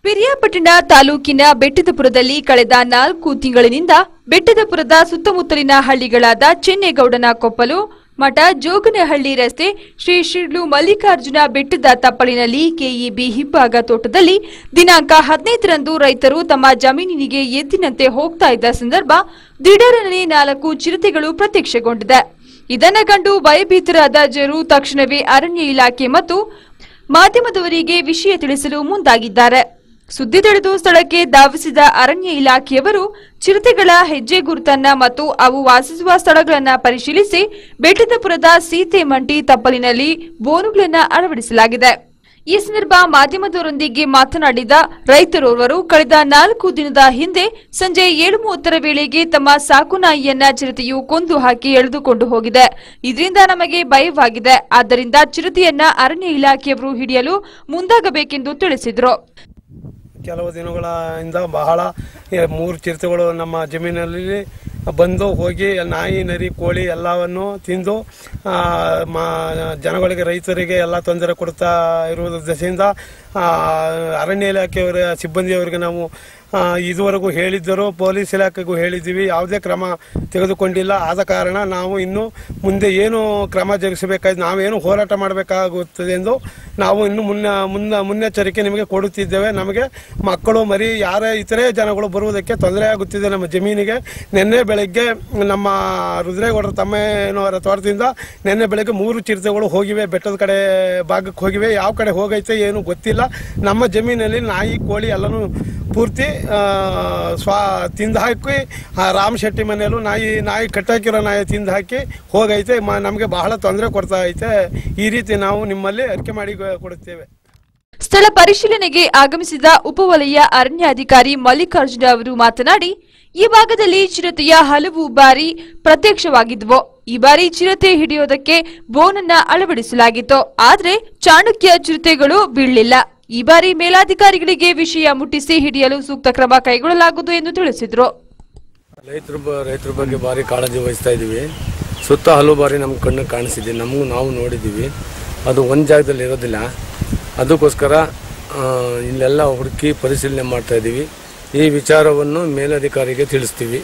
ಪಿರಿಯಾಪಟ್ಟಣ ತಾಲೂಕಿನ ಬೆಟ್ಟದಪುರದಲ್ಲಿ ಕಳೆದ 4 ತಿಂಗಳಿನಿಂದ ಬೆಟ್ಟದಪುರದ ಸುತ್ತಮುತ್ತಲಿನ ಹಳ್ಳಿಗಳಾದ ಚೆನ್ನೇಗೌಡನ ಕೊಪ್ಪಲು ಮಠ ಜೋಗನಹಳ್ಳಿ ರಸ್ತೆ ಶ್ರೀ ಶ್ರೀ ಮಲ್ಲಿಕಾರ್ಜುನ ಬೆಟ್ಟದ ತಪ್ಪಲಿನಲ್ಲಿ ಕೆಇಬಿ ಹಿಂಭಾಗ ತೋಟದಲ್ಲಿ ದಿನಾಂಕ 15ರಂದು ರೈತರು ತಮ್ಮ ಜಮೀನಿಗೆ ಎದ್ದಿನಂತೆ ಹೋಗ್ತಾ ಇದ್ದ ಸಂದರ್ಭ ದಿಢೀರನೆ 4 ಚಿರತೆಗಳು ಪ್ರತ್ಯಕ್ಷಗೊಂಡಿದೆ. ಇದನ್ನು ಕಂಡು ಭಯಭೀತರಾದ ಜನರು ತಕ್ಷಣವೇ ಅರಣ್ಯ ಇಲಾಖೆ ಮತ್ತು ಮಾಧ್ಯಮದವರಿಗೆ ವಿಷಯ ತಿಳಿಸಲು ಮುಂದಾಗಿದ್ದಾರೆ. ಸುದ್ದಿ ತಿಳಿದು ಸ್ಥಳಕ್ಕೆ ಧಾವಿಸಿದ ಅರಣ್ಯ ಇಲಾಖೆಯವರು ಚಿರತೆಗಳ ಹೆಜ್ಜೆ ಗುರುತನ್ನ ಮತ್ತು ಅವು ವಾಸಿಸುವ ಸ್ಥಳಗಳನ್ನು ಪರಿಶೀಲಿಸಿ ಬೆಟ್ಟದಪುರದ ಸೀತೆಮಂಟಿ ತಪ್ಪಲಿನಲ್ಲಿ ಬೋನುಗಳನ್ನು ಅಳವಡಿಸಲಾಗಿದೆ. ಈ ಸಂದರ್ಭ ಮಾಧ್ಯಮದವರೊಂದಿಗೆ ಮಾತನಾಡಿದ ರೈತರೋರ್ವರು ಕಳೆದ 4 ದಿನದ ಹಿಂದೆ ಸಂಜೆ 7:30 ವೇಳೆಗೆ ತಮ್ಮ ಸಾಕು ನಾಯಿಯನ್ನ ಚಿರತೆಯು ಕೊಂದು ಹಾಕಿ ಎಳೆದುಕೊಂಡು ಹೋಗಿದೆ. ಇದರಿಂದ ನಮಗೆ ಭಯವಾಗಿದೆ. ಆದ್ದರಿಂದ ಚಿರತೆಯನ್ನ ಅರಣ್ಯ ಇಲಾಖೆಯವರು ಹಿಡಿಯಲು ಮುಂದಾಗಬೇಕೆಂದು ತಿಳಿಸಿದರು. ಕೆಲವು ದಿನಗಳಿಂದ ಬಹಳ 3 ಚಿರತೆಗಳು ನಮ್ಮ ಜಮೀನಲ್ಲಿ ಬಂದು ಹೋಗಿ ನಾಯಿ ನರಿ ಕೋಳಿ ಎಲ್ಲವನ್ನು ತಿಂದು ಜನಗಳಿಗೆ ರೈತರಿಗೆ ಎಲ್ಲ ತೊಂದರೆ ಕೊಡ್ತಾ ಇರುವುದರ ದೆಸೆಯಿಂದ ಅರಣ್ಯ ಇಲಾಖೆಯವರ ಸಿಬ್ಬಂದಿಯವರಿಗೆ ನಾವು ಇದುವರೆಗೂ ಹೇಳಿದ್ದರು, ಪೊಲೀಸ್ ಇಲಾಖೆಗೂ ಹೇಳಿದ್ದೀವಿ, ಯಾವುದೇ ಕ್ರಮ ತೆಗೆದುಕೊಂಡಿಲ್ಲ. ಆದ ಕಾರಣ ನಾವು ಇನ್ನು ಮುಂದೆ ಏನು ಕ್ರಮ ಜರುಗಿಸಬೇಕಾಗಿ ನಾವೇನು ಹೋರಾಟ ಮಾಡಬೇಕಾಗುತ್ತದೆ ಎಂದು ನಾವು ಇನ್ನು ಮುನ್ನೆಚ್ಚರಿಕೆ ನಿಮಗೆ ಕೊಡುತ್ತಿದ್ದೇವೆ. ನಮಗೆ ಮಕ್ಕಳು ಮರಿ ಯಾರೇ ಇತರೆ ಜನಗಳು ಬರುವುದಕ್ಕೆ ತೊಂದರೆ ಆಗುತ್ತಿದೆ ನಮ್ಮ ಜಮೀನಿಗೆ. ನಿನ್ನೆ ಬೆಳಗ್ಗೆ ನಮ್ಮ ರುದ್ರೇಗೌಡರ ತಮ್ಮನವರ ತೋಟದಿಂದ ನಿನ್ನೆ ಬೆಳಗ್ಗೆ 3 ಚಿರತೆಗಳು ಹೋಗಿವೆ, ಬೆಟ್ಟದ ಕಡೆ ಭಾಗಕ್ಕೆ ಹೋಗಿವೆ. ಯಾವ ಕಡೆ ಹೋಗೈತೆ ಏನು ಗೊತ್ತಿಲ್ಲ. ನಮ್ಮ ಜಮೀನಲ್ಲಿ ನಾಯಿ ಕೋಳಿ ಎಲ್ಲನೂ ಪೂರ್ತಿ ತಿಂದು ಹಾಕಿ ರಾಮ್ ಶೆಟ್ಟಿ ಮನೆಯಲ್ಲೂ ನಾಯಿ ಕಟ್ಟಾಕಿರೋ ನಾಯಿ ತಿಂದು ಹಾಕಿ ಹೋಗೈತೆ. ನಮಗೆ ಬಹಳ ತೊಂದರೆ ಕೊಡ್ತಾ ಐತೆ. ಈ ರೀತಿ ನಾವು ನಿಮ್ಮಲ್ಲಿ ಅರಿಕೆ ಮಾಡಿ ಕೊಡುತ್ತೇವೆ. ಸ್ಥಳ ಪರಿಶೀಲನೆಗೆ ಆಗಮಿಸಿದ ಉಪವಲಯ ಅರಣ್ಯಾಧಿಕಾರಿ ಮಲ್ಲಿಕಾರ್ಜುನ ಅವರು ಮಾತನಾಡಿ, ಈ ಭಾಗದಲ್ಲಿ ಚಿರತೆಯ ಹಲವು ಬಾರಿ ಪ್ರತ್ಯಕ್ಷವಾಗಿದ್ವು. ಈ ಬಾರಿ ಚಿರತೆ ಹಿಡಿಯೋದಕ್ಕೆ ಬೋನನ್ನ ಅಳವಡಿಸಲಾಗಿತ್ತು. ಆದರೆ ಚಾಣಕ್ಯ ಚಿರತೆಗಳು ಬೀಳಲಿಲ್ಲ. ಈ ಬಾರಿ ಮೇಲಾಧಿಕಾರಿಗಳಿಗೆ ವಿಷಯ ಮುಟ್ಟಿಸಿ ಹಿಡಿಯಲು ಸೂಕ್ತ ಕ್ರಮ ಕೈಗೊಳ್ಳಲಾಗುವುದು ಎಂದು ತಿಳಿಸಿದರು. ರೈತರ ಬಗ್ಗೆ ಭಾರಿ ಕಾಳಜಿ ವಹಿಸ್ತಾ ಇದ್ದೀವಿ. ಸುತ್ತ ಹಲವು ಬಾರಿ ನಮ್ಮ ಕಣ್ಣು ಕಾಣಿಸಿದೆ, ನಾವು ನೋಡಿದ್ದೀವಿ. ಅದು ಒಂದು ಜಾಗದಲ್ಲಿ ಇರೋದಿಲ್ಲ. ಅದಕ್ಕೋಸ್ಕರ ಇಲ್ಲೆಲ್ಲ ಹುಡುಕಿ ಪರಿಶೀಲನೆ ಮಾಡ್ತಾ ಇದ್ದೀವಿ. ಈ ವಿಚಾರವನ್ನು ಮೇಲಧಿಕಾರಿಗೆ ತಿಳಿಸ್ತೀವಿ.